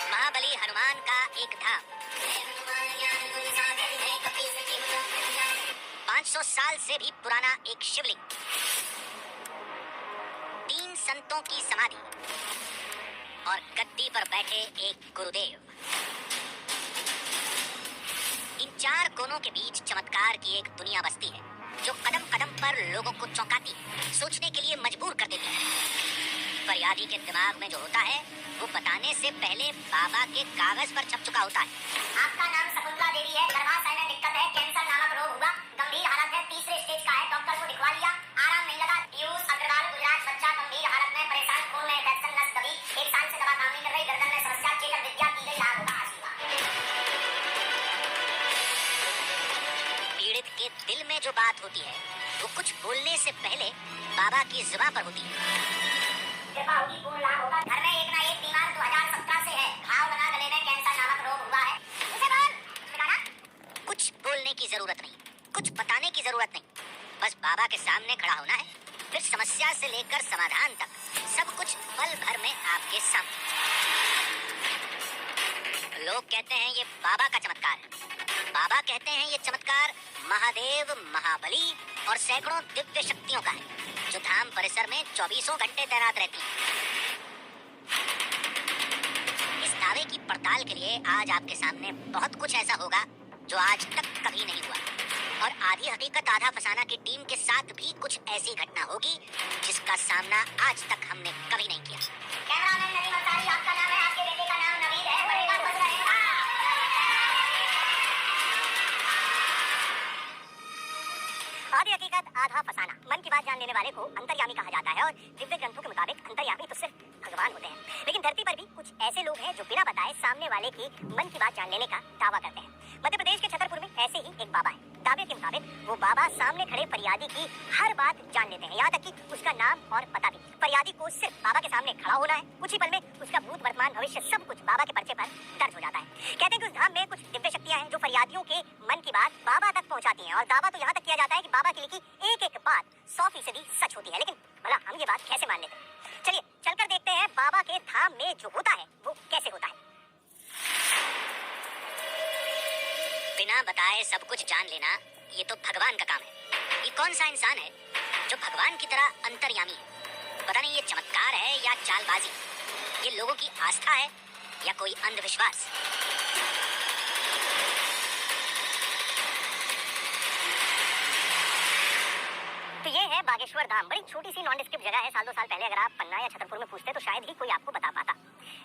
महाबली हनुमान का एक धाम। 500 साल से भी पुराना एक शिवलिंग, 3 संतों की समाधि और गद्दी पर बैठे एक गुरुदेव। इन 4 कोनों के बीच चमत्कार की एक दुनिया बसती है जो कदम कदम पर लोगों को चौंकाती, सोचने के लिए मजबूर कर देती है। फरियादी के दिमाग में जो होता है वो बताने से पहले बाबा के कागज पर छप चुका होता है। आपका नाम शकुंतला देवी है, गर्भाशय में दिक्कत है, कैंसर नामक रोग हुआ, गंभीर हालत है, 3रे स्टेज का है, डॉक्टर को दिखवा लिया, आराम नहीं लगा। पीयूष अग्रवाल, गुजरात, बच्चा गंभीर हालत में, परेशान, खून में इन्फेक्शन, नस दबी, 1 साल से दवा काम नहीं कर रही, गर्दन में समस्या, चेकअप विद्या की गई, लाभ होगा, आशीर्वाद। पीड़ित के दिल में जो बात होती है वो कुछ बोलने से पहले बाबा की जुबान पर होती है। कृपा होगी, पूर्ण लाभ होगा। घर में एक ना एक बीमार 2017 से है, घाव लगा, गले में कैंसर नामक रोग हुआ है। उसे बोल, बताना। कुछ बोलने की जरूरत नहीं, कुछ बताने की जरूरत नहीं, बस बाबा के सामने खड़ा होना है। फिर समस्या से लेकर समाधान तक सब कुछ पल भर में आपके सामने। लोग कहते हैं ये बाबा का चमत्कार है, बाबा कहते हैं ये चमत्कार महादेव, महाबली और सैकड़ों दिव्य शक्तियों का है जो धाम परिसर में 24 घंटे तैनात रहती है। इस दावे की पड़ताल के लिए आज आपके सामने बहुत कुछ ऐसा होगा जो आज तक कभी नहीं हुआ, और आधी हकीकत आधा फसाना की टीम के साथ भी कुछ ऐसी घटना होगी जिसका सामना आज तक हमने कभी नहीं किया। कैमरामैन नवीन अंसारी, आपका नाम है, आपके बेटे का नाम नवीन है, पढ़ेगा बच रहेगा। आधी हकीकत आधा फसाना, मन की बात जान लेने वाले को अंतर्यामी कहा जाता है, और दिव्य ग्रंथों के मुताबिक अंतर्यामी तो सिर्फ भगवान होते हैं। लेकिन धरती पर भी कुछ ऐसे लोग हैं जो बिना बताए सामने वाले की मन की बात जान लेने का दावा करते हैं। मध्य प्रदेश के छतरपुर में ऐसे ही एक बाबा है। दावे के मुताबिक वो बाबा सामने खड़े फरियादी की हर बात जान लेते हैं, यहाँ तक कि उसका नाम और पता भी। फरियादी को सिर्फ बाबा के सामने खड़ा होना है, कुछ ही पल में उसका भूत, वर्तमान, भविष्य सब कुछ बाबा के पर्चे पर दर्ज हो जाता है। कहते हैं कि उस धाम में कुछ दिव्य शक्तियां हैं जो फरियादियों के मन की बात बाबा तक पहुंचाती हैं, और दावा तो यहाँ तक किया जाता है कि बाबा की लिखी एक एक बात 100% सच होती है। लेकिन भला हम ये बात कैसे मान लेते हैं? चलिए चलकर देखते हैं बाबा के धाम में जो होता है वो कैसे होता है। बिना बताए सब कुछ जान लेना ये तो भगवान का काम है। ये कौन सा इंसान है जो भगवान की तरह अंतर्यामी है? पता नहीं ये चमत्कार है या चालबाजी, ये लोगों की आस्था है या कोई अंधविश्वास। तो ये है बागेश्वर धाम। बड़ी छोटी सी नॉन डिस्क्रिप्ट जगह है। साल 2 साल पहले अगर आप पन्ना या छतरपुर में पूछते तो शायद ही कोई आपको बता पाता,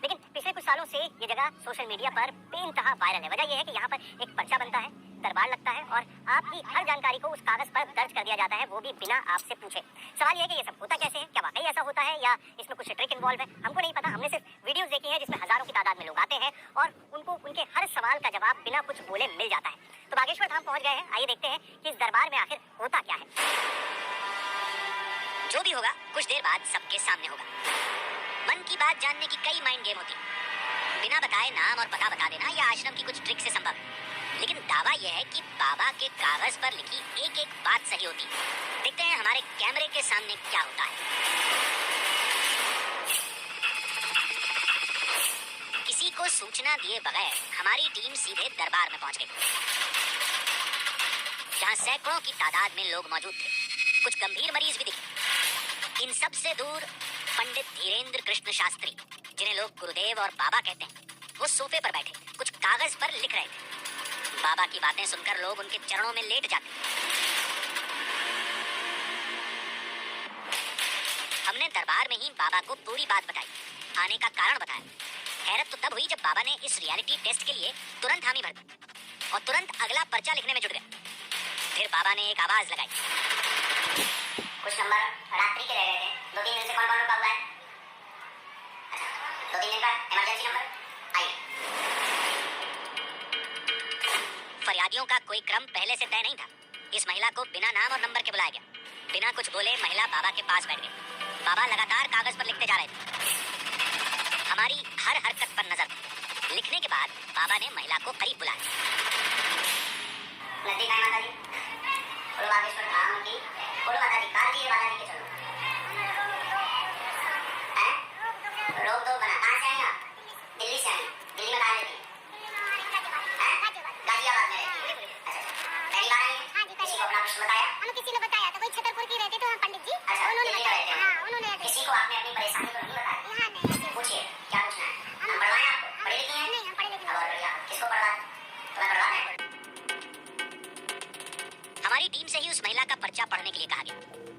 लेकिन पिछले कुछ सालों से ये जगह सोशल मीडिया पर बेइंतहा वायरल है। वजह यह है कि यहाँ पर एक पर्चा बनता है, दरबार लगता है, और आपकी हर जानकारी को उस कागज पर दर्ज कर दिया जाता है, वो भी बिना आपसे पूछे। सवाल यह है कि ये सब होता कैसे है? क्या वाकई ऐसा होता है या इसमें कुछ ट्रिक इन्वॉल्व है? हमको नहीं पता। हमने सिर्फ वीडियोस देखी हैं जिसमें हजारों की तादाद में लोग आते हैं और उनको उनके हर सवाल का जवाब बिना कुछ बोले मिल जाता है। तो बागेश्वर धाम पहुंच गए हैं, आइए देखते हैं कि इस दरबार में आखिर होता क्या है। जो भी होगा कुछ देर बाद सबके सामने होगा। मन की बात जानने की कई माइंड गेम होती है, बिना बताए नाम और पता बता देना या आश्रम की कुछ ट्रिक से संभव है। लेकिन दावा यह है कि बाबा के कागज पर लिखी एक एक बात सही होती है। देखते हैं हमारे कैमरे के सामने क्या होता है। किसी को सूचना दिए बगैर हमारी टीम सीधे दरबार में पहुंच गई, जहां सैकड़ों की तादाद में लोग मौजूद थे। कुछ गंभीर मरीज भी दिखे। इन सब से दूर पंडित धीरेन्द्र कृष्ण शास्त्री, जिन्हें लोग गुरुदेव और बाबा कहते हैं, वो सोफे पर बैठे कुछ कागज पर लिख रहे थे। बाबा की बातें सुनकर लोग उनके चरणों में लेट जाते। हमने दरबार में ही बाबा को पूरी बात बताई, आने का कारण बताया। हैरत तो तब हुई जब बाबा ने इस रियलिटी टेस्ट के लिए तुरंत हामी भर दी और तुरंत अगला पर्चा लिखने में जुट गए। फिर बाबा ने एक आवाज लगाई, कुछ नंबर रात्रि के रह गए थे। 2-3 दिन से कौन रुका हुआ है? अच्छा, 2-3 दिन का इमरजेंसी नंबर, आइए। फरियादियों का कोई क्रम पहले से तय नहीं था। इस महिला को बिना नाम और नंबर के बुलाया गया। बिना कुछ बोले महिला बाबा के पास बैठ गई। बाबा लगातार कागज पर लिखते जा रहे थे। हमारी हर हरकत पर नजर थी। लिखने के बाद बाबा ने महिला को करीब बुलाया। नजदीक आए माता जी, बागेश्वर धाम की प्रश्न बताया? हमें किसी ने बताया था, कोई छतरपुर की रहती तो पंडित जी, अच्छा, उन्होंने दिल्ली में बताया। रहते हैं। हाँ, उन्होंने किसी को आपने अपनी परेशानी तो नहीं बताई? हाँ, नहीं ऐसे- पूछिए, क्या पूछना है? हम पढ़वाएं आपको? पढ़ी लिखी हैं? नहीं, हम पढ़े लिखे अब और नहीं। बढ़िया, किसको पढ़वा दें? तुम्हें पढ़वा दें? हमारी टीम से ही उस महिला का पर्चा पढ़ने के लिए कहा गया,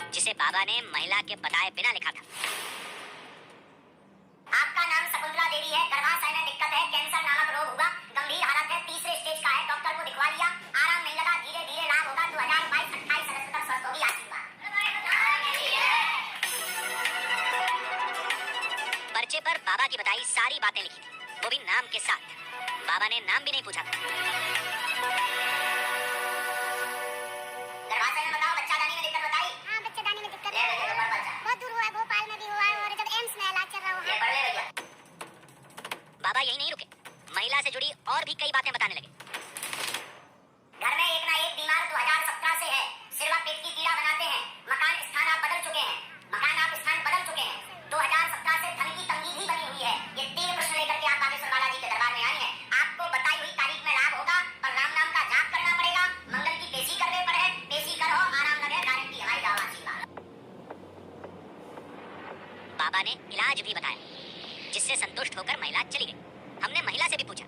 जिसे बाबा ने महिला के बताए बिना लिखा था। आपका नाम शकुंतला देवी है, गर्भाशय में दिक्कत है, कैंसर नामक रोग हुआ, गंभीर हालत है, तीसरे स्टेज का है, डॉक्टर को दिखवा लिया, आराम नहीं लगा, धीरे धीरे लाभ होगा, 2022-28 अगस्त तक स्वस्थ होगी, आशीर्वाद। पर्चे पर बाबा की बताई सारी बातें लिखी थी, वो भी नाम के साथ। बाबा ने नाम भी नहीं पूछा था। गर्भाशय में बताओ, बच्चादानी में दिक्कत बताई? हाँ, बच्चेदानी में दिक्कत ले है। भैया, ऊपर बच्चा। बहुत दूर हुआ है, भोपाल में भी हुआ है और जब एम्स में इलाज चल रहा ये है। पढ़ ले भैया। बाबा यही नहीं रुके, महिला से जुड़ी और भी कई बातें बताने लगे। घर में एक ना एक बीमार 2017 से है, सिरवा पेट की पीड़ा बनाते हैं, मकान स्थान आप बदल चुके हैं, 2017 से धन की तंगी भी बनी हुई है। ये 3 प्रश्न लेकर के आप बागेश्वर बालाजी के दरबार में आई हैं। आपको बताई हुई तारीख में लाभ होगा और राम नाम का जाप करना पड़ेगा, मंगल की पेशी करने पर है, पेशी करो, आराम लगे, गारंटी हमारी जाओ, आशीर्वाद। बाबा ने इलाज भी बताया, जिससे संतुष्ट होकर महिला चली गई। हमने महिला से भी पूछा,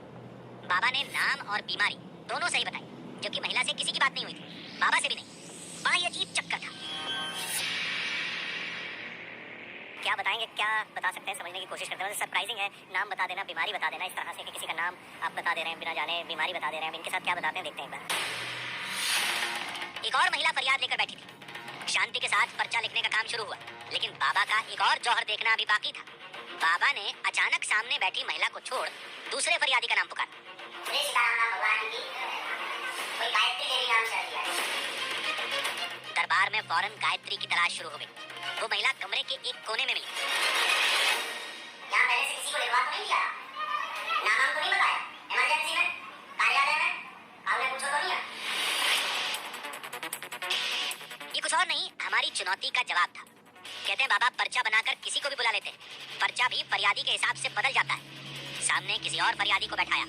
बाबा ने नाम और बीमारी दोनों सही बताई, जबकि महिला से किसी की बात नहीं हुई थी, बाबा से भी नहीं। बड़ा ही अजीब चक्कर था। क्या बताएंगे, क्या बता सकते हैं, समझने की कोशिश करते हैं। सरप्राइजिंग है, नाम बता देना, बीमारी बता देना, इस तरह से कि किसी का नाम आप बता दे रहे हैं बिना जाने, बीमारी बता दे रहे हैं। इनके साथ क्या बताते हैं, देखते हैं एक बार। एक और महिला फरियाद लेकर बैठी थी। शांति के साथ पर्चा लिखने का काम शुरू हुआ, लेकिन बाबा का एक और जौहर देखना अभी बाकी था। बाबा ने अचानक सामने बैठी महिला को छोड़ दूसरे फरियादी का नाम पुकारा। श्री सीताराम नाम भगवान की कोई गायत्री देवी नाम से रखी है। दरबार में फौरन गायत्री की तलाश शुरू हो गई। वो महिला कमरे के एक कोने में मिली। यहाँ पहले से किसी को लिखवा तो नहीं दिया? नाम हम तो नहीं बताया? इमरजेंसी में, कार्यालय में, आपने पूछो तो नहीं है? ये कुछ और नहीं, हमारी चुनौती का जवाब था। कहते हैं बाबा पर्चा बनाकर किसी को भी बुला लेते हैं। पर्चा भी फरियादी के हिसाब से बदल जाता है। सामने किसी और फरियादी को बैठाया,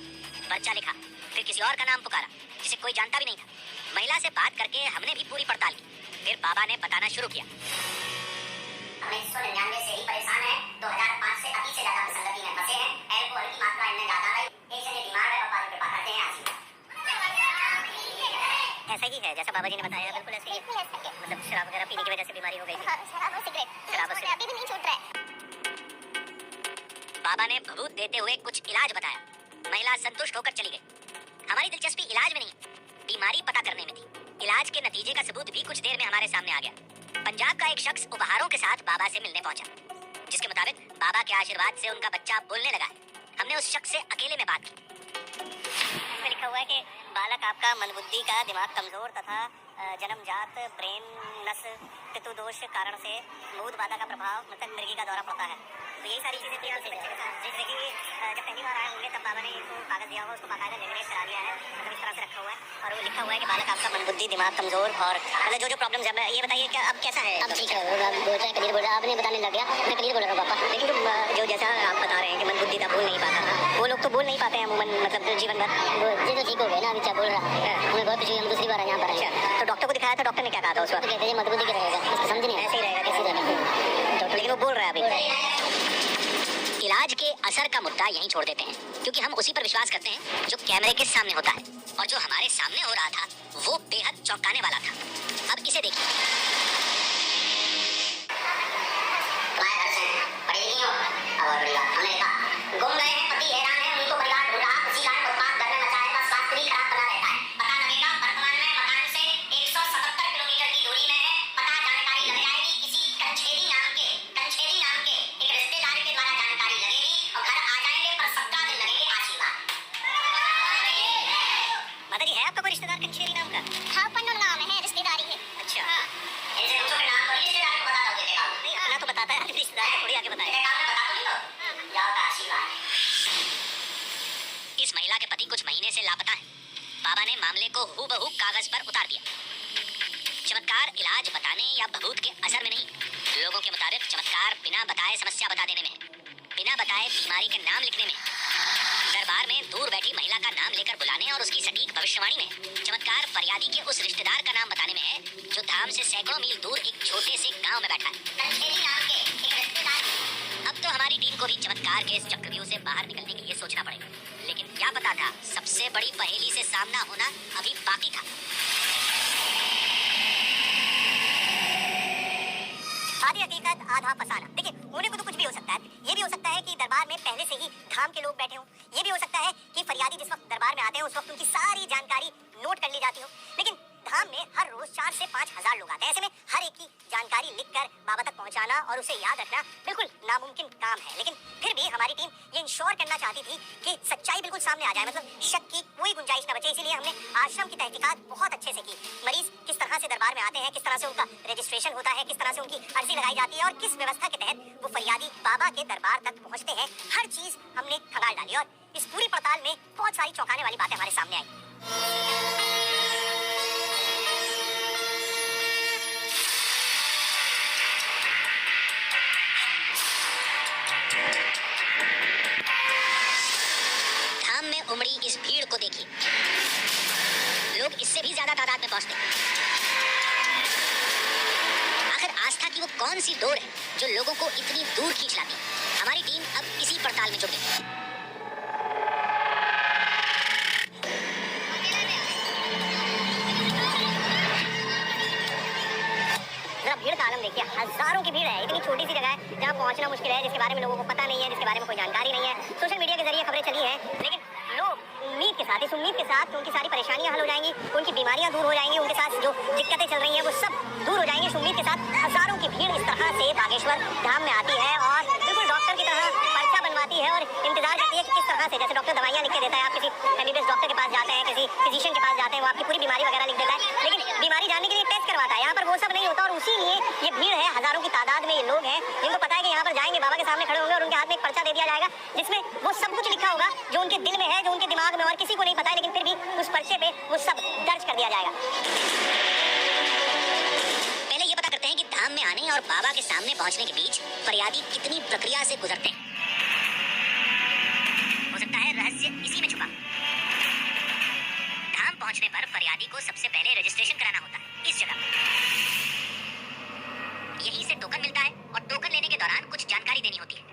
पर्चा लिखा, फिर किसी और का नाम पुकारा जिसे कोई जानता भी नहीं था। महिला से बात करके हमने भी पूरी पड़ताल की। फिर बाबा ने बताना शुरू किया। हम 1999 से ही परेशान हैं, 2005 से अति से ज्यादा विसंगति में फंसे हैं, एल्कोहल की मात्रा इनमें ज्यादा है, एक जने बीमार है, पापा की कृपा करते हैं, आशीर्वाद। ऐसा ही है जैसा बाबा जी ने बताया, बिल्कुल ऐसे ही है। मतलब शराब वगैरह पीने की वजह से बीमारी हो गई थी। शराब और सिगरेट अभी भी नहीं छूट रहा है। बाबा ने भभूत देते हुए कुछ इलाज बताया। महिला संतुष्ट होकर चली गई। हमारी दिलचस्पी इलाज में नहीं, बीमारी पता करने में थी। इलाज के नतीजे का सबूत भी कुछ देर में हमारे सामने आ गया। पंजाब का एक शख्स उपहारों के साथ बाबा से मिलने पहुंचा, जिसके मुताबिक बाबा के आशीर्वाद से उनका बच्चा बोलने लगा है। हमने उस शख्स से अकेले में बात की। इसमें लिखा हुआ है कि बालक आपका मंदबुद्धि का, दिमाग कमजोर तथा जन्मजात ब्रेन नस पितु दोष कारण से मूद बाधा का प्रभाव, मतलब मृगी का दौरा पड़ता है। तो यही सारी चीजें थी उस बच्चे के साथ। जैसे कि जब पहली बार आए होंगे तब बाबा ने इसको कागज दिया होगा, उसको बाकायदा लेमिनेट करा दिया है, मतलब इस तरह से रखा हुआ है और वो लिखा हुआ है कि बालक आपका मंदबुद्धि, दिमाग कमजोर और मतलब जो प्रॉब्लम्स है। ये बताइए क्या अब कैसा है? अब ठीक है, बोल रहा है, क्लियर बोल रहा है, आपने बताने लग गया, मैं क्लियर बोल रहा हूँ पापा। लेकिन जो जैसा आप बता रहे हैं कि मंदबुद्धि था, बोल नहीं पाता था, वो लोग तो बोल नहीं पाते हैं अमूमन, मतलब जीवन भर। ये तो ठीक हो गया ना, अभी क्या बोल रहा है, हमें बहुत खुशी, हम दूसरी बार यहाँ पर आए। अच्छा, तो डॉक्टर को दिखाया था, डॉक्टर ने क्या कहा था उस वक्त? कहते हैं मंदबुद्धि क्या रहेगा, इसको समझ नहीं, ऐसे ही रहेगा, ऐसे ही रहेगा। लेकिन वो बोल रहा है अभी। इलाज के असर का मुद्दा यहीं छोड़ देते हैं, क्योंकि हम उसी पर विश्वास करते हैं जो कैमरे के सामने होता है, और जो हमारे सामने हो रहा था वो बेहद चौंकाने वाला था। अब इसे देखिए। तुम्हारे घर से पढ़ी लिखी हो, अब और बढ़िया। हमने देखा गुम गए हैं, पति हैरान है, उनको परिवार ढूंढ रहा, उसी कारण उत्पाद घर में मचा है, बस स्वास्थ्य भी खराब बना रहता है। पता लगेगा, वर्तमान में मकान से 177 किलोमीटर की दूरी में है। पता जानकारी लग जाएगी, किसी कंछेदी नाम के एक रिश्तेदार के द्वारा जानकारी लगेगी और घर आ जाएंगे, पर 17 दिन लगेंगे, आशीर्वाद। माता जी, है आपका कोई रिश्तेदार कंछेरी नाम का? हाँ, पन्नू नाम है, रिश्तेदारी है। अच्छा, इनसे पूछो कि नाम तो रिश्तेदार को बता दोगे, देखा नहीं अपना तो बताता है, रिश्तेदार को थोड़ी आगे बताएगा। देखा आपने, बता तो नहीं दो, जाओ का आशीर्वाद। इस महिला के पति कुछ महीने से लापता है। बाबा ने मामले को हूबहू कागज पर उतार दिया। चमत्कार इलाज बताने या भभूत के असर में नहीं, लोगों के मुताबिक चमत्कार बिना बताए समस्या बता देने में, बिना बताए बीमारी के नाम लिखने में। दरबार में दूर बैठी महिला का नाम लेकर बुलाने और उसकी सटीक भविष्यवाणी में चमत्कार फरियादी के उस रिश्तेदार का नाम बताने में है जो धाम से सैकड़ों मील दूर एक छोटे से गांव में बैठा है। अब तो हमारी टीम को भी चमत्कार के इस चक्रव्यूह से बाहर निकलने के लिए सोचना पड़ेगा, लेकिन क्या पता था सबसे बड़ी पहेली से सामना होना अभी बाकी था। आधी हकीकत आधा फसाना। देखिए, होने को तो कुछ भी हो सकता है। ये भी हो सकता है कि दरबार में पहले से ही धाम के लोग बैठे हों। ये भी हो सकता है कि फरियादी जिस वक्त दरबार में आते हैं उस वक्त उनकी सारी जानकारी नोट कर ली जाती हो। लेकिन धाम में हर रोज 4 से 5 हजार लोग आते हैं। ऐसे में हर एक की जानकारी लिखकर बाबा तक पहुंचाना और उसे याद रखना बिल्कुल नामुमकिन काम है। लेकिन फिर भी हमारी टीम ये इंश्योर करना चाहती थी कि सच्चाई बिल्कुल सामने आ जाए, मतलब शक की कोई गुंजाइश न बचे। इसीलिए हमने आश्रम की तहकीकात बहुत अच्छे से की। मरीज किस तरह से दरबार में आते हैं, किस तरह से उनका रजिस्ट्रेशन होता है, किस तरह से उनकी अर्जी लगाई जाती है और किस व्यवस्था के तहत वो फरियादी बाबा के दरबार तक पहुंचते हैं, हर चीज हमने खंगाल डाली। और इस पूरी पड़ताल में बहुत सारी चौंकाने वाली बातें हमारे सामने आई। धाम में उमड़ी इस भीड़ को देखिए, लोग इससे भी ज्यादा तादाद में पहुंचते हैं। आखिर आस्था की वो कौन सी डोर है जो लोगों को इतनी दूर खींच लाती है? हमारी टीम अब इसी पड़ताल में जुट गई। जरा भीड़ का आलम देखिए, हजारों की भीड़ है। इतनी छोटी सी जगह है जहाँ पहुंचना मुश्किल है, जिसके बारे में लोगों को पता नहीं है, जिसके बारे में कोई जानकारी नहीं है। सोशल मीडिया के जरिए खबरें चली हैं, लेकिन लोग उम्मीद के साथ, इस उम्मीद के साथ कि उनकी सारी परेशानियां हल हो जाएंगी, उनकी बीमारियां दूर हो जाएंगी, उनके साथ जो दिक्कतें चल रही हैं वो सब दूर हो जाएंगी। इस उम्मीद के साथ हजारों की भीड़ इस तरह से बागेश्वर धाम में आती है और बिल्कुल डॉक्टर की तरह पर्चा बनवाती है और इंतजार करती है कि किस तरह से, जैसे डॉक्टर दवाइयां लिख के देता है, आप किसी एमबीबीएस डॉक्टर के पास जाते हैं, किसी फिजिशियन के पास जाते हैं, वो आपकी पूरी बीमारी वगैरह लिख देता है, लेकिन बीमारी जानने के लिए टेस्ट करवाता है। यहाँ पर वो सब नहीं होता और उसी लिए ये भीड़ है। हजारों की तादाद में ये लोग हैं जिनको पता है कि यहाँ पर जाएंगे, बाबा के सामने खड़े होंगे और उनके हाथ में एक पर्चा दे दिया जाएगा जिसमें वो सब कुछ लिखा होगा जो उनके दिल में है, जो उनके दिमाग में, और किसी को नहीं पता है, लेकिन फिर भी उस पर्चे पे वो सब दर्ज कर दिया जाएगा। पहले ये पता करते हैं कि धाम में आने और बाबा के सामने पहुंचने के बीच फरियादी कितनी प्रक्रिया से गुजरते हैं। हो सकता है रहस्य इसी में छुपा। धाम पहुंचने पर फरियादी को सबसे पहले रजिस्ट्रेशन कराना होता है इस जगह। यहीं से टोकन मिलता है और टोकन लेने के दौरान कुछ जानकारी देनी होती है।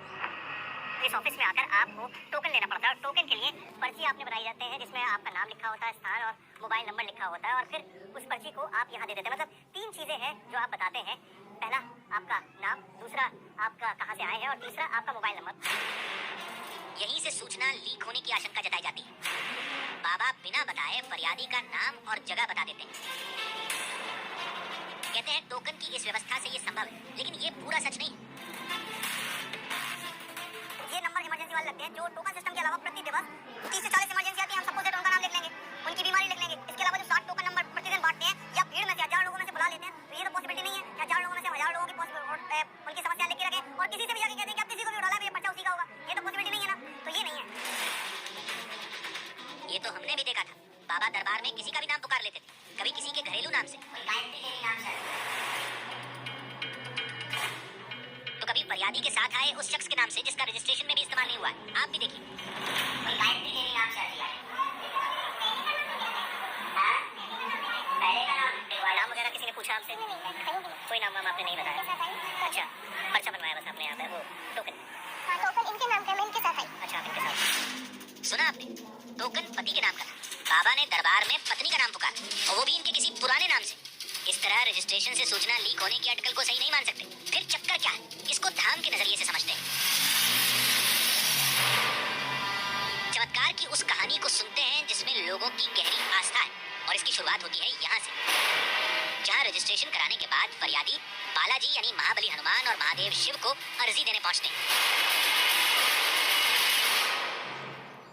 इस ऑफिस में आकर आपको टोकन लेना पड़ता है और टोकन के लिए पर्ची आपने बनाई जाते हैं जिसमें आपका नाम लिखा होता है, स्थान और मोबाइल नंबर लिखा होता है और फिर उस पर्ची को आप यहाँ दे देते हैं। मतलब 3 चीजें हैं जो आप बताते हैं। पहला आपका नाम, दूसरा आपका कहाँ से आए हैं और तीसरा आपका मोबाइल नंबर। यहीं से सूचना लीक होने की आशंका जताई जाती है। बाबा बिना बताए फरियादी का नाम और जगह बता देते हैं। कहते हैं टोकन की इस व्यवस्था से ये संभव है, लेकिन ये पूरा सच नहीं। ये नंबर इमरजेंसी वाले लगते हैं जो टोकन सिस्टम के अलावा प्रति दिवस 30 से 40 इमरजेंसी आती है। हम सबको उनका नाम लिख लेंगे, उनकी बीमारी लिख लेंगे। इसके अलावा जो 60 टोकन नंबर प्रतिदिन बांटते हैं या भीड़ में से 1000 लोगों में से बुला लेते हैं, तो ये तो पॉसिबिलिटी नहीं है कि 1000 लोगों में से 1000 लोगों की उनकी समस्या लिख के रखें और किसी से भी जाके कहते हैं कि आप किसी को भी उठा लें, ये पर्चा उसी का होगा। ये तो पॉसिबिलिटी नहीं है ना, तो ये नहीं है। ये तो हमने भी देखा था, बाबा दरबार में किसी का भी नाम पुकार लेते थे, कभी किसी के घरेलू नाम से, तो कभी फरियादी के साथ आए उस शख्स के नाम से जिसका रजिस्ट्रेशन में भी इस्तेमाल नहीं हुआ है। आप भी देखिए, नाम वगैरह किसी ने पूछा आपसे? कोई नाम वाम आपने नहीं बताया? अच्छा, पर्चा बनवाया बस आपने यहाँ पे, वो टोकन? हाँ, टोकन इनके नाम का, मैं इनके साथ आई। अच्छा, आप इनके साथ। सुना आपने, टोकन पति के नाम का था। बाबा ने दरबार में पत्नी का नाम पुकारा और वो भी इनके किसी पुराने नाम से। इस तरह रजिस्ट्रेशन से सूचना लीक होने की अटकल को सही नहीं मान सकते। फिर चक्कर क्या है, इसको धाम के नजरिए से समझते हैं। चमत्कार की उस कहानी को सुनते हैं जिसमें लोगों की गहरी आस्था है और इसकी शुरुआत होती है यहाँ से, जहाँ रजिस्ट्रेशन कराने के बाद फरियादी बालाजी यानी महाबली हनुमान और महादेव शिव को अर्जी देने पहुंचते हैं।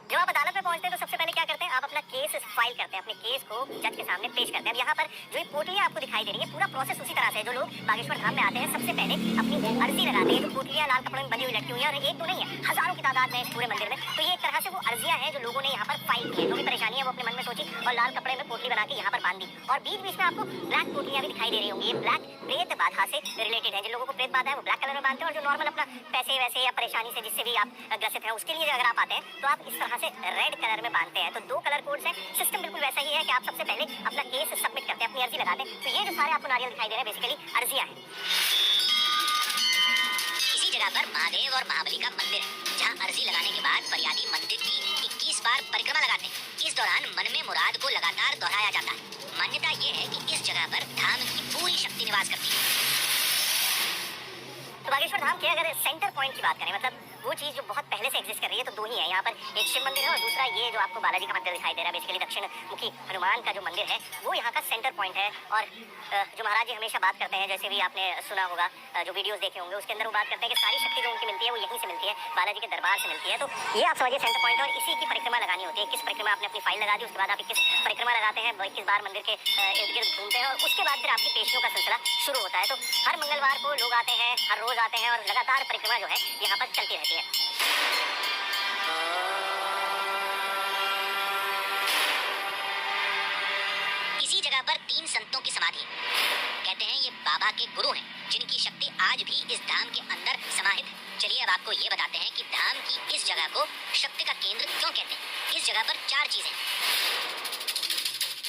जब आप अदालत में पहुंचते हैं तो सबसे पहले क्या करते हैं? आप अपना केस फाइल करते हैं, अपने केस को जज के सामने पेश करते हैं। अब यहाँ पर जो ये पोटलियाँ आपको दिखाई दे रही है, पूरा प्रोसेस उसी तरह से है। जो लोग बागेश्वर धाम में आते हैं सबसे पहले अपनी अर्जी लगाते हैं। जो पोटलियाँ लाल कपड़े में बंधी हुई लटकी हुई है, और एक तो नहीं है, हजारों की तादाद में इस पूरे मंदिर में। तो ये एक तरह से वो अर्जियाँ हैं जो लोगों ने यहाँ पर फाइल की है। जो भी परेशानी है वो अपने मन में सोची और लाल कपड़े में पोटली बना के यहाँ पर बांध दी। और बीच बीच में आपको ब्लैक पोटलियाँ भी दिखाई दे रही होंगी। ये ब्लैक प्रेत बाधा से रिलेटेड है। जिन लोगों को प्रेत बाधा है वो ब्लैक कलर में बांधते हैं, और जो नॉर्मल अपना पैसे वैसे या परेशानी से जिससे भी आप ग्रसित हैं उसके लिए अगर आप आते हैं तो आप इस तरह से रेड कलर में बांधते हैं। तो 2 कलर कोड्स हैं। सिस्टम बिल्कुल वैसा ही है कि आप सबसे पहले अपना केस सबमिट करते हैं, अपनी अर्जी लगाते हैं। तो ये जो सारे आपको नारियल दिखाई दे रहे हैं बेसिकली अर्जियां हैं। इसी जगह पर महादेव और महाबली का मंदिर है, जहाँ अर्जी लगाने के बाद फरियादी मंदिर की 21 बार परिक्रमा लगाते हैं। इस दौरान मन में मुराद को लगातार दोहराया जाता है। मान्यता ये है कि इस जगह पर धाम की पूरी शक्ति निवास करती है। तो बागेश्वर धाम के अगर सेंटर पॉइंट की बात करें, मतलब वो चीज जो बहुत पहले से एग्जिस्ट कर रही है, तो 2 ही है यहाँ पर। एक शिव मंदिर है और दूसरा ये जो आपको बालाजी का मंदिर दिखाई दे रहा है, बेसिकली दक्षिण मुखी हनुमान का जो मंदिर है वो यहाँ का सेंटर पॉइंट है। और जो महाराज जी हमेशा बात करते हैं, जैसे भी आपने सुना होगा, जो वीडियोस देखे होंगे उसके अंदर वो बात करते हैं कि सारी शक्ति जो उनकी मिलती है वो यहीं से मिलती है, बालाजी के दरबार से मिलती है। तो ये आप समझिए सेंटर पॉइंट है, और इसी की परिक्रमा लगानी होती है। 21 परिक्रमा आपने अपनी फाइल लगा दी, उसके बाद आप 21 परिक्रमा लगाते हैं, 21 बार मंदिर के इर्द गिर्द घूमते हैं, और उसके बाद फिर आपकी पेशियों का सिलसिला शुरू होता है। तो हर मंगलवार को लोग आते हैं, हर रोज आते हैं, और लगातार परिक्रमा जो है यहाँ पर चलती रहती है। इसी जगह पर 3 संतों की समाधि है। कहते हैं ये बाबा के गुरु हैं, जिनकी शक्ति आज भी इस धाम के अंदर समाहित है। चलिए अब आपको ये बताते हैं कि धाम की इस जगह को शक्ति का केंद्र क्यों कहते हैं। इस जगह पर 4 चीजें।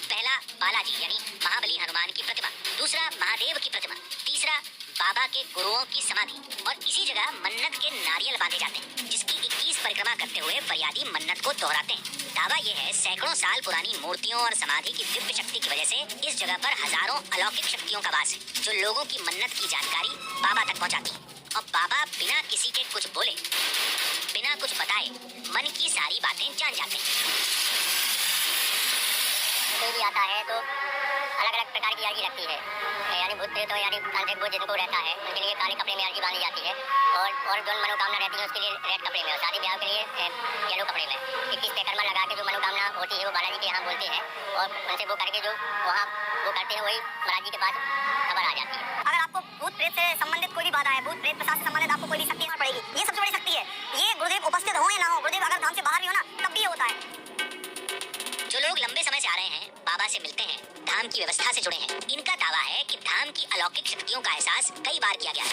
पहला, बालाजी यानी महाबली हनुमान की प्रतिमा। दूसरा, महादेव की प्रतिमा। तीसरा, बाबा के गुरुओं की समाधि। और इसी जगह मन्नत के नारियल बांधे जाते हैं, जिसकी 21 परिक्रमा करते हुए फरियादी मन्नत को दोहराते हैं। दावा यह है सैकड़ों साल पुरानी मूर्तियों और समाधि की दिव्य शक्ति की वजह से इस जगह पर हजारों अलौकिक शक्तियों का वास है, जो लोगों की मन्नत की जानकारी बाबा तक पहुंचाती है। और बाबा बिना किसी के कुछ बोले, बिना कुछ बताए मन की सारी बातें जान जाते हैं। कोई भी आता है तो अलग अलग प्रकार की अर्जी लगती है, यानी भूत प्रेत यानी तांत्रिक भूत जिनको रहता है उनके लिए काले कपड़े में अर्जी बांधी जाती है, और जो मनोकामना रहती है उसके लिए रेड कपड़े में, और शादी ब्याह के लिए येलो कपड़े में 21 परिक्रमा लगा के जो मनोकामना होती है वो बालाजी के यहाँ बोलते हैं, और उनसे वो करके जो वहाँ वो करते हैं वही महाराज जी के पास खबर आ जाती है। अगर आपको भूत प्रेत से संबंधित कोई भी बाधा है, भूत प्रेत प्रसाद से संबंधित आपको कोई भी शक्ति पड़ेगी, ये सबसे बड़ी शक्ति है। ये गुरुदेव उपस्थित हो या ना हो, गुरुदेव अगर धाम से बाहर भी हो ना तब भी ये होता है। जो लोग लंबे समय से आ रहे हैं, बाबा से मिलते हैं, धाम की व्यवस्था से जुड़े हैं, इनका दावा है कि धाम की अलौकिक शक्तियों का एहसास कई बार किया गया है।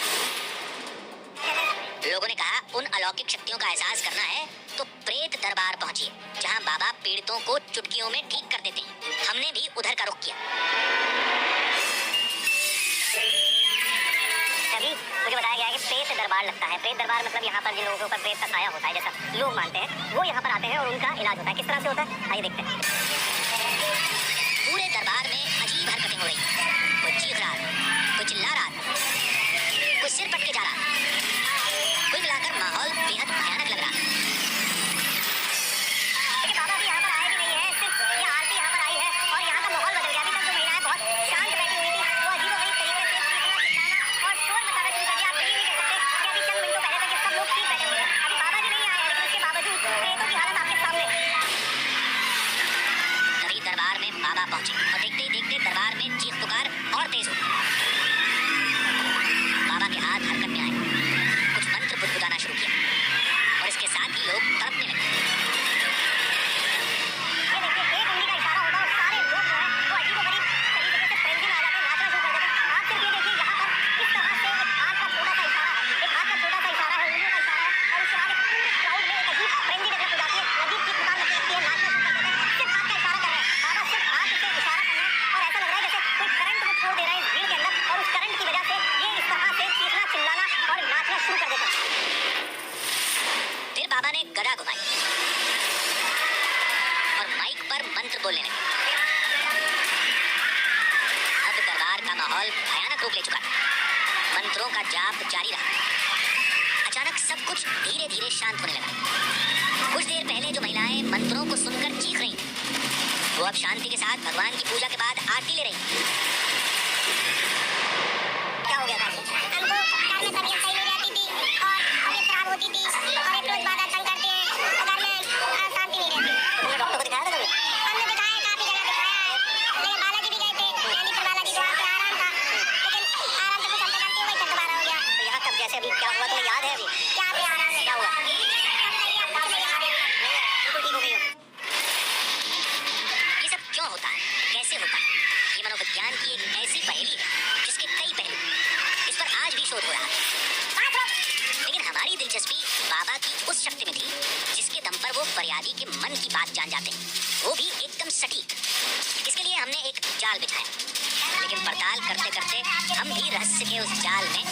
लोगों ने कहा उन अलौकिक शक्तियों का एहसास करना है तो प्रेत दरबार पहुंचिए, जहां बाबा पीड़ितों को चुटकियों में ठीक कर देते हैं। हमने भी उधर का रुख किया। तभी मुझे बताया गया है कि प्रेत दरबार लगता है। प्रेत दरबार मतलब यहाँ पर जिन लोगों के ऊपर प्रेत का साया होता है, जैसा लोग मानते हैं, वो यहाँ पर आते हैं और उनका इलाज होता है। किस तरह से होता है आइए देखते हैं। पूरे दरबार में अजीब हरकतें हो रही, कोई चीख रहा, कोई चिल्ला रहा, कोई सिर पटके जा रहा। कुल मिलाकर माहौल बेहद भयानक लग रहा। लेकिन बाबा भी यहाँ पर आए भी नहीं है, सिर्फ ये आरती यहाँ पर आई है और यहाँ का माहौल बदल गया। अभी तक जो महिलाएं बहुत शांत बैठी हुई थी, वो अजीबोगरीब तरीके से चीखना, चिल्लाना और शोर मचाना शुरू कर दिया। आप बिलीव नहीं कर सकते कि अभी चंद मिनटों पहले तक ये सब लोग ठीक बैठे हुए हैं। अभी बाबा जी नहीं आए हैं, लेकिन उसके बावजूद प्रेतों की हालत आपके सामने। तभी दरबार में बाबा पहुंचे और देखते ही देखते दरबार में चीख पुकार और तेज हो। बाबा के हाथ हरकत में आए, कुछ मंत्र बुदबुदाना शुरू किया और इसके साथ ही लोग तड़पने लगे। ये देखिए, एक उंगली का इशारा होता है और सारे लोग जो हैं वो अजीबोगरीब तरीके से फ्रेंजी में आ जाते हैं, नाचना शुरू कर देते हैं। आप सिर्फ ये देखिए, यहाँ पर इस तरह से एक हाथ का छोटा सा इशारा है, एक हाथ का छोटा सा इशारा है, उंगलियों का इशारा है, और उसके बाद एक पूरे क्राउड में एक अजीब फ्रेंजी डेवलप हो जाती है, अजीब चीख पुकार लगती है, नाचना शुरू कर देते हैं। सिर्फ हाथ का इशारा कर रहे हैं, बाबा सिर्फ हाथ से इशारा कर रहे हैं, और ऐसा लग रहा है जैसे कोई करंट वो छोड़ दे रहे हैं इस भीड़ के अंदर, और उस करंट की वजह से ये इस तरह से चीखना, चिल्लाना और नाचना शुरू कर देते हैं। फिर बाबा ने गदा घुमाई और माइक पर मंत्र बोलने लगे। अब दरबार का माहौल भयानक रूप ले चुका था। मंत्रों का जाप जारी रहा। अचानक सब कुछ धीरे धीरे शांत होने लगा। कुछ देर पहले जो महिलाएं मंत्रों को सुनकर चीख रही थीं, वो अब शांति के साथ भगवान की पूजा के बाद आरती ले रही। क्या हो गया था? हमको घर में तबीयत सही नहीं रहती थी और तबीयत खराब होती थी, और एक रोज बाबा तंग करते हैं, तो घर में शांति नहीं रहती। तुमने डॉक्टर को दिखाया था कभी? फरियादी के मन की बात जान जाते हैं, वो भी एकदम सटीक। इसके लिए हमने एक जाल बिछाया, लेकिन पड़ताल करते करते हम भी रहस्य के उस जाल में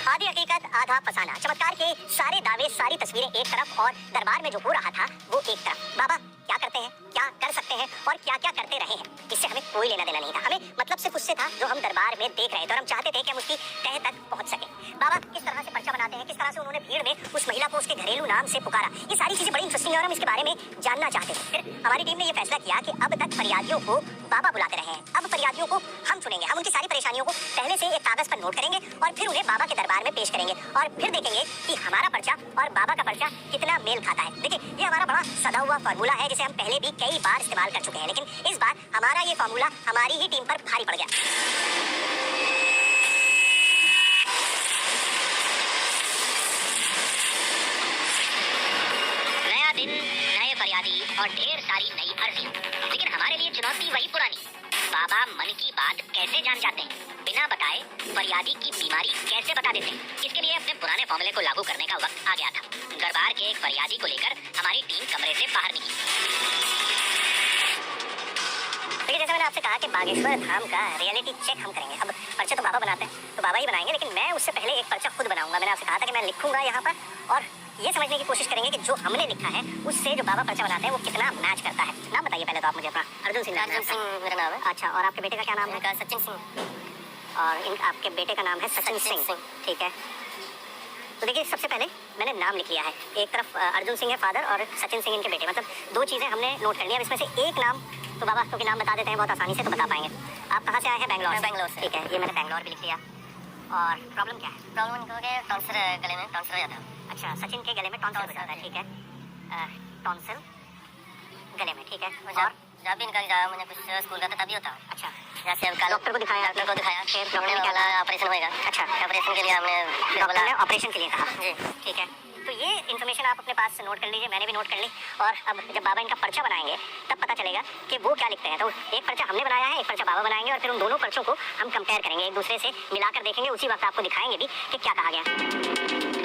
आधी हकीकत आधा फसाना, चमत्कार के सारे दावे, सारी तस्वीरें एक तरफ और दरबार में जो हो रहा था वो एक तरफ। बाबा क्या करते हैं, क्या कर सकते हैं और क्या क्या करते रहे हैं, इससे हमें कोई लेना देना नहीं था। हमें मतलब सिर्फ उससे था जो हम दरबार में देख रहे थे और हम चाहते थे कि हम उसकी तह तक पहुंच सके। बाबा किस तरह से पर्चा बनाते हैं, किस तरह से उन्होंने भीड़ में उस महिला को उसके घरेलू नाम से पुकारा, ये सारी चीजें बड़ी इंटरेस्टिंग है और हम इसके बारे में जानना चाहते थे। फिर हमारी टीम ने यह फैसला किया कि अब तक फरियादियों को बाबा बुलाते रहे हैं, अब फरियादियों को हम चुनेंगे। हम उनकी सारी परेशानियों को पहले से एक कागज पर नोट करेंगे और फिर उन्हें बाबा के दरबार में पेश करेंगे और फिर देखेंगे कि हमारा पर्चा और बाबा का पर्चा कितना मेल खाता है। देखिए, ये हमारा बड़ा सदा हुआ फार्मूला है जिसे हम पहले भी कई बार इस्तेमाल कर चुके हैं, लेकिन इस बार हमारा ये फार्मूला हमारी ही टीम पर भारी पड़ गया। नया दिन, नए फरियादी और ढेर सारी नई अर्जियां, लेकिन हमारे लिए चुनौती वही पुरानी। बाबा मन की बात कैसे जान जाते हैं, बिना बताए फरियादी की बीमारी कैसे बता देते हैं। इसके लिए अपने पुराने फॉर्मूले को लागू करने का वक्त आ गया था। दरबार के एक फरियादी को लेकर हमारी टीम कमरे से बाहर निकली। देखिए, जैसे मैंने आपसे कहा कि बागेश्वर धाम का रियलिटी चेक हम करेंगे। अब पर्चे तो बाबा बनाते हैं तो बाबा ही बनाएंगे, लेकिन मैं उससे पहले एक पर्चा खुद बनाऊंगा। मैंने आपसे कहा था कि मैं लिखूंगा यहाँ पर और ये समझने की कोशिश करेंगे कि जो हमने लिखा है उससे जो बाबा पर्चा बनाते हैं वो कितना मैच करता है। नाम बताइए पहले तो आप मुझे अपना। अर्जुन सिंह मेरा नाम है। अच्छा, और आपके बेटे का क्या नाम है? सचिन सिंह। और आपके बेटे का नाम है सचिन सिंह, ठीक है। तो देखिए, सबसे पहले मैंने नाम लिख लिया है। एक तरफ अर्जुन सिंह है फादर और सचिन सिंह इनके बेटे, मतलब दो चीज़ें हमने नोट कर ली। अब इसमें से एक नाम तो बाबा क्योंकि नाम बता देते हैं बहुत आसानी से तो बता पाएंगे। आप कहाँ से आए हैं? बैंगलोर। बैंगलोर से। ठीक है, ये मैंने बैंगलोर भी लिख लिया। और प्रॉब्लम क्या है? प्रॉब्लम इनको के टॉन्सिल गले में टॉन्सिल हो जाता है। अच्छा, सचिन के गले में टॉन्सिल हो जाता है, ठीक है। टॉन्सिल गले में, ठीक है। और जब भी इनका एग्जाम मैंने कुछ स्कूल का था तभी होता है। अच्छा, जैसे अब कल डॉक्टर को दिखाया? डॉक्टर को दिखाया, फिर डॉक्टर ने बोला ऑपरेशन होएगा। अच्छा, ऑपरेशन के लिए हमने डॉक्टर ने ऑपरेशन के लिए कहा जी, ठीक है। तो ये इन्फॉर्मेशन आप अपने पास नोट कर लीजिए, मैंने भी नोट कर ली। और अब जब बाबा इनका पर्चा बनाएंगे तब पता चलेगा कि वो क्या लिखते हैं। तो एक पर्चा हमने बनाया है, एक पर्चा बाबा बनाएंगे और फिर उन दोनों पर्चों को हम कंपेयर करेंगे, एक दूसरे से मिलाकर देखेंगे। उसी वक्त आपको दिखाएंगे भी कि क्या कहा गया।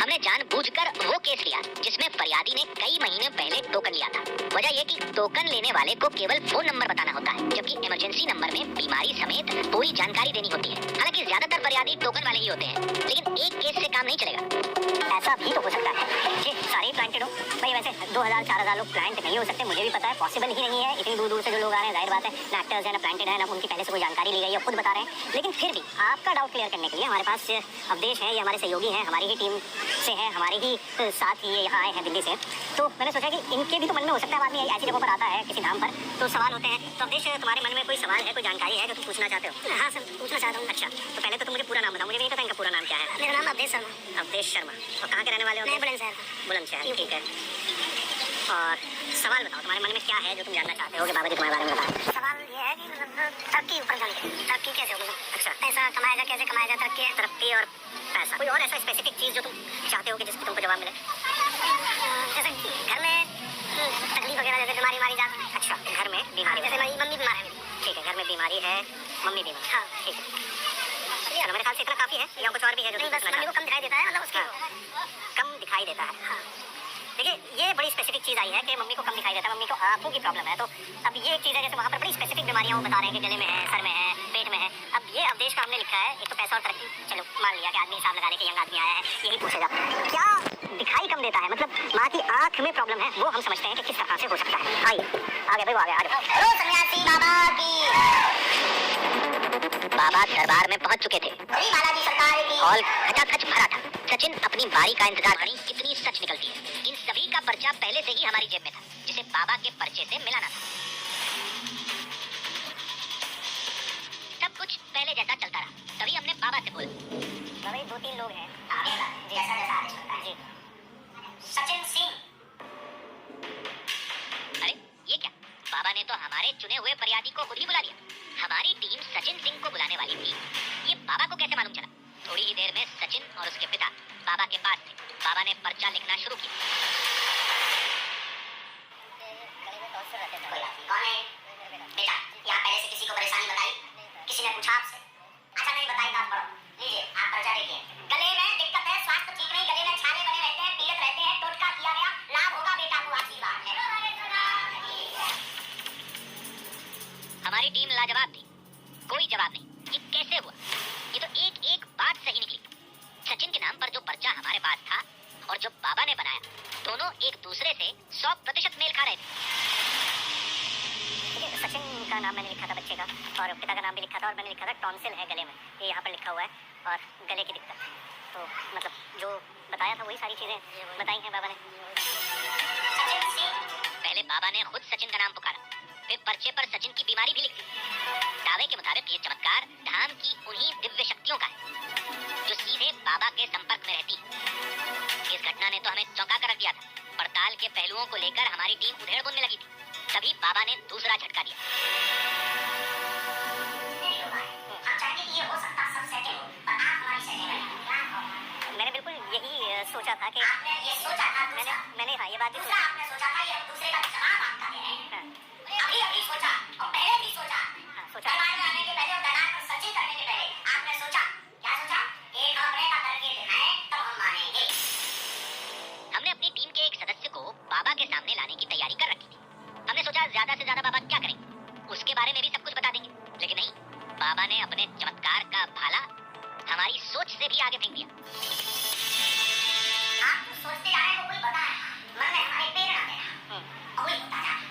हमने जानबूझकर वो केस लिया जिसमें फरियादी ने कई महीने पहले टोकन लिया था। वजह यह कि टोकन लेने वाले को केवल फोन नंबर बताना होता है, जबकि इमरजेंसी नंबर में बीमारी समेत पूरी जानकारी देनी होती है। हालांकि ज्यादातर फरियादी टोकन वाले ही होते हैं, लेकिन एक केस से काम नहीं चलेगा। ऐसा भी तो हो सकता है कि सारे ही प्लांटेड हो। भाई वैसे 2000-4000 लोग प्लांट नहीं हो सकते, मुझे भी पता है, पॉसिबल ही नहीं है। इतनी दूर दूर से जो लोग आ रहे हैं, जाहिर बात है ना एक्टर्स है ना प्लांटेड है ना उनकी पहले से कोई जानकारी ली गई है, खुद बता रहे हैं। लेकिन फिर भी आपका डाउट क्लियर करने के लिए हमारे पास अवधेश है, ये हमारे सहयोगी हैं, हमारी ही टीम से हैं, हमारे ही साथ ही ये यहाँ आए हैं दिल्ली से। तो मैंने सोचा कि इनके भी तो मन में हो सकता है, आदमी ऐसी जगहों पर आता है किसी धाम पर तो सवाल होते हैं। तो अवधेश, तुम्हारे मन में कोई सवाल है, कोई जानकारी है जो तुम पूछना चाहते हो? हाँ सर, पूछना चाहता हूँ। अच्छा, तो पहले तो तुम मुझे पूरा नाम बताओ, मुझे भी नहीं पता इनका पूरा नाम क्या है। मेरा नाम अवधेश शर्मा। अवधेश शर्मा। और कहाँ के रहने वाले हो? मैं बुलंदशहर। बुलंदशहर, ठीक है। और सवाल बताओ, तुम्हारे मन में क्या है जो तुम जानना चाहते हो कि बाबा जी तुम्हारे बारे में बताएं। सवाल ये है कि मतलब तरक्की ऊपर जाने की, तरक्की कैसे होगी? अच्छा, पैसा कमाया जाए, कैसे कमाया जाए, तरक्की है। तरक्की और पैसा। कोई और ऐसा स्पेसिफिक चीज़ जो तुम चाहते हो कि जिसकी तुमको जवाब मिले? जैसे घर में तकलीफ वगैरह, जैसे बीमारी मारी जाती। अच्छा, घर में बीमारी, जैसे मेरी मम्मी बीमार है मेरी। ठीक है, घर में बीमारी है, मम्मी बीमार, हाँ ठीक है। चलो, मेरे ख्याल से इतना काफ़ी है या कुछ और भी है जो नहीं, तुम बस पूछना मम्मी को चाहते कम दिखाई देता है, मतलब उसकी हाँ। कम दिखाई देता है? हाँ। देखिए, ये बड़ी स्पेसिफिक चीज़ आई है कि मम्मी को कम दिखाई देता है, मम्मी को आंखों की प्रॉब्लम है। तो अब ये एक चीज़ है, जैसे वहाँ पर बड़ी स्पेसिफिक बीमारियाँ वो बता रहे हैं कि गले में है, सर में है, पेट में है। अब ये अवधेश का हमने लिखा है, एक तो पैसा और तरक्की। चलो मान लिया कि आदमी हिसाब लगा ले कि यंग आदमी आया है, यही पूछेगा क्या दिखाई कम देता है, मतलब माँ की आंख में प्रॉब्लम है, वो हम समझते हैं कि किस तरह से हो सकता है। आइए आगे भाई, आगे आ जाओ। हेलो सन्यासी बाबा की, बाबा दरबार में पहुंच चुके थे। श्री बालाजी सरकार की। हॉल खचाखच भरा था। सचिन अपनी बारी का इंतजार करी कितनी सच निकलती है। इन सभी का पर्चा पहले से ही हमारी जेब में था, जिसे बाबा के पर्चे से मिलाना था। सब कुछ पहले जैसा चलता रहा। तभी हमने बाबा से बोला, भाई 2-3 लोग हैं। जैसा जैसा आदेश होता है। जी। सचिन सिंह। अरे ये क्या, बाबा ने तो हमारे चुने हुए फरियादी को खुद ही बुला लिया। हमारी टीम सचिन सिंह को बुलाने वाली थी, ये बाबा को कैसे मालूम चला? थोड़ी ही देर में सचिन और उसके पिता बाबा के पास थे। बाबा ने पर्चा लिखना शुरू किया। कौन है बेटा? यहाँ पहले से किसी को परेशानी बताई? किसी ने पूछा आपसे? अच्छा नहीं बताई तो आप पढ़ो। लीजिए, आप पर्चा देखिए। गले में दिक्कत है, स्वास्थ्य ठीक नहीं, गले में छाले बने रहते हैं, पीड़ित रहते हैं, हमारी टीम लाजवाब थी, कोई जवाब नहीं। ये कैसे हुआ? ये तो एक एक बात सही निकली। सचिन के नाम पर जो पर्चा हमारे पास था और जो बाबा ने बनाया, दोनों एक दूसरे से 100% मेल खा रहे थे। देखिए, सचिन का नाम मैंने लिखा था बच्चे का, और पिता का नाम भी लिखा था, और मैंने लिखा था टॉन्सिल है गले में, ये यहाँ पर लिखा हुआ है, और गले की दिक्कत। तो मतलब जो बताया था वही सारी चीजें बताई हैं बाबा ने। पहले बाबा ने खुद सचिन का नाम पुकारा, फिर पर्चे पर सचिन की बीमारी भी लिख दी। दावे के मुताबिक ये चमत्कार धाम की उन्हीं दिव्य शक्तियों का है जो सीधे बाबा के संपर्क में रहती है। इस घटना ने तो हमें चौंका कर रख दिया था। पड़ताल के पहलुओं को लेकर हमारी टीम उधेड़ बुनने लगी थी, तभी बाबा ने दूसरा झटका दिया। मैंने बिल्कुल यही सोचा था कि आपने ये सोचा था, मैंने हाँ ये बात भी दूसरा आपने सोचा था ये हम दूसरे का जवाब आपका दे रहे हैं। अभी सोचा और पहले भी सोचा। सोचा दरबार में आने के पहले और दरबार को सचिन करने के पहले आपने सोचा, क्या सोचा? एक अपने का करके दिखाएं तब हम मानेंगे। हमने अपनी टीम के एक सदस्य को बाबा के सामने लाने की तैयारी कर रखी थी। हमने सोचा ज्यादा से ज्यादा बाबा क्या करेंगे, उसके बारे में भी सब कुछ बता देंगे। लेकिन नहीं, बाबा ने अपने चमत्कार का भाला हमारी सोच से भी आगे फेंक दिया। आप जो सोचते जा रहे हैं वो कोई बता रहा है, मन में हमारी प्रेरणा दे रहा है, और वही होता जा रहा है।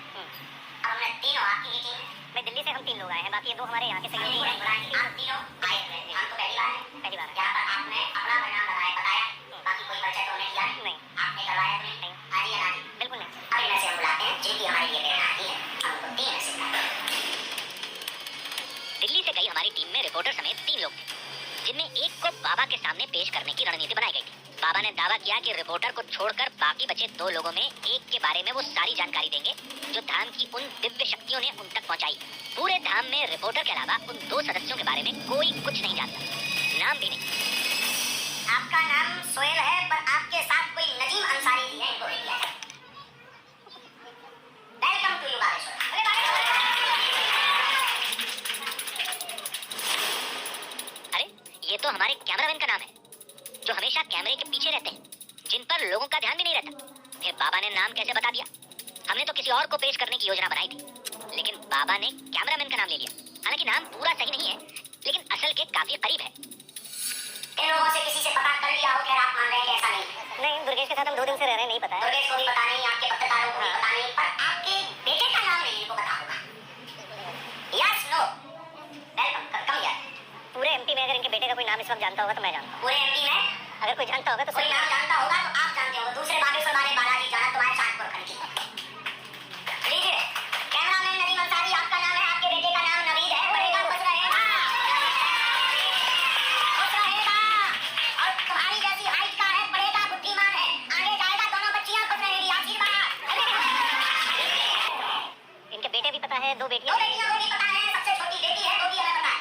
अब हमने तीनों आपकी ही टीम है। मैं दिल्ली से हम 3 लोग आए हैं, बाकी 2 हमारे यहाँ के सहयोगी नहीं, हैं। आप तीनों आए हुए हैं, हम तो पहली बार है। पहली बार यहाँ पर आपने अपना परिणाम लगाया, बताया, बाकी कोई परिचय तो नहीं किया नहीं। आपने करवाया तो नहीं? हाँ जी या ना जी? बिल्कुल नहीं। अब इनमें से हम बुलाते हैं जिनकी हमारे लिए प्रेरणा आती है, हम उनको 3 में से बुलाते हैं। दिल्ली से गई हमारी टीम में रिपोर्टर समेत 3 लोग थे, जिनमें एक को बाबा के सामने पेश करने की रणनीति बनाई गई थी। बाबा ने दावा किया कि रिपोर्टर को छोड़कर बाकी बचे 2 लोगों में एक के बारे में वो सारी जानकारी देंगे जो धाम की उन दिव्य शक्तियों ने उन तक पहुंचाई। पूरे धाम में रिपोर्टर के अलावा उन 2 सदस्यों के बारे में कोई कुछ नहीं जानता, नाम भी नहीं। आपका नाम सोहेल है, पर आपके साथ कोई नजीम अंसारी भी है, इनको ले लिया जाए। Welcome to you Bageshwar. अरे ये तो हमारे कैमरामैन का नाम है, जो हमेशा कैमरे के पीछे रहते हैं, जिन पर लोगों का ध्यान भी नहीं रहता। फिर बाबा ने नाम कैसे बता दिया? हमने तो किसी और को पेश करने की योजना बनाई थी, लेकिन बाबा ने कैमरामैन का नाम ले लिया। हालांकि नाम पूरा सही नहीं है, लेकिन असल के काफी करीब है। इन लोगों से किसी से पता कर लिया हो, खैर आप मान रहे हैं कि ऐसा नहीं है। नहीं, दुर्गेश के साथ हम 2 दिन से रह रहे हैं, नहीं पता है। दुर्गेश को भी पता नहीं, आपके पत्रकारों को भी पता नहीं, पर आपके बेटे का नाम नहीं इनको पता होगा। यस नो वेलकम, कम यार। पूरे एमपी में अगर इनके बेटे का कोई नाम इस वक्त जानता होगा तो मैं जानता हूँ। पूरे एमपी में अगर कोई जानता होगा तो कोई नाम जानता होगा तो आप जानते होंगे। दूसरे बागेश्वर वाले बालाजी जाना तुम्हारे शाहपुर खंड की। लीजिए कैमरामैन नदीम अंसारी, आपका नाम है, आपके बेटे का नाम नवीद है, पढ़ेगा खुश रहेगा, खुश रहेगा, और तुम्हारी जैसी हाइट का है, पढ़ेगा, बुद्धिमान है, आगे जाएगा, दोनों बच्चियां खुश रहेंगी। आशीर्वाद। इनके बेटे भी पता है, 2 दो बेटियां। बेटियां, वो भी पता है, सबसे छोटी बेटी है, वो भी हमें पता है।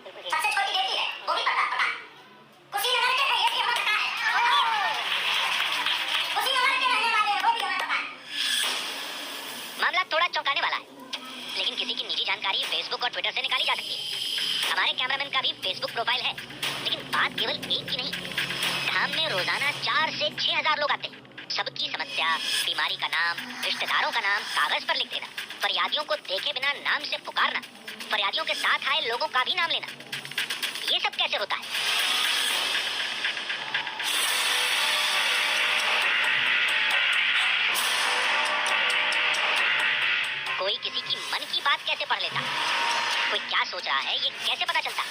बिल्कुल ठीक। सबसे छोटी बेटी है, वो भी पता है। कुशीनगर के है, ये भी हमें पता है। कुशीनगर के रहने वाले हैं, वो भी हमें पता है। मामला थोड़ा चौंकाने वाला है, लेकिन किसी की निजी जानकारी फेसबुक और ट्विटर से निकाली जा सकती है। हमारे कैमरामैन का भी फेसबुक प्रोफाइल है, लेकिन बात केवल एक की नहीं। धाम में रोजाना 4 से 6 हजार लोग आते हैं। सबकी समस्या, बीमारी का नाम, रिश्तेदारों का नाम कागज पर लिख देना, फरियादियों को देखे बिना नाम से पुकारना, फरियादियों के साथ आए लोगों का भी नाम लेना, ये सब कैसे होता है? कोई किसी की मन की बात कैसे पढ़ लेता? कोई क्या सोच रहा है ये कैसे पता चलता?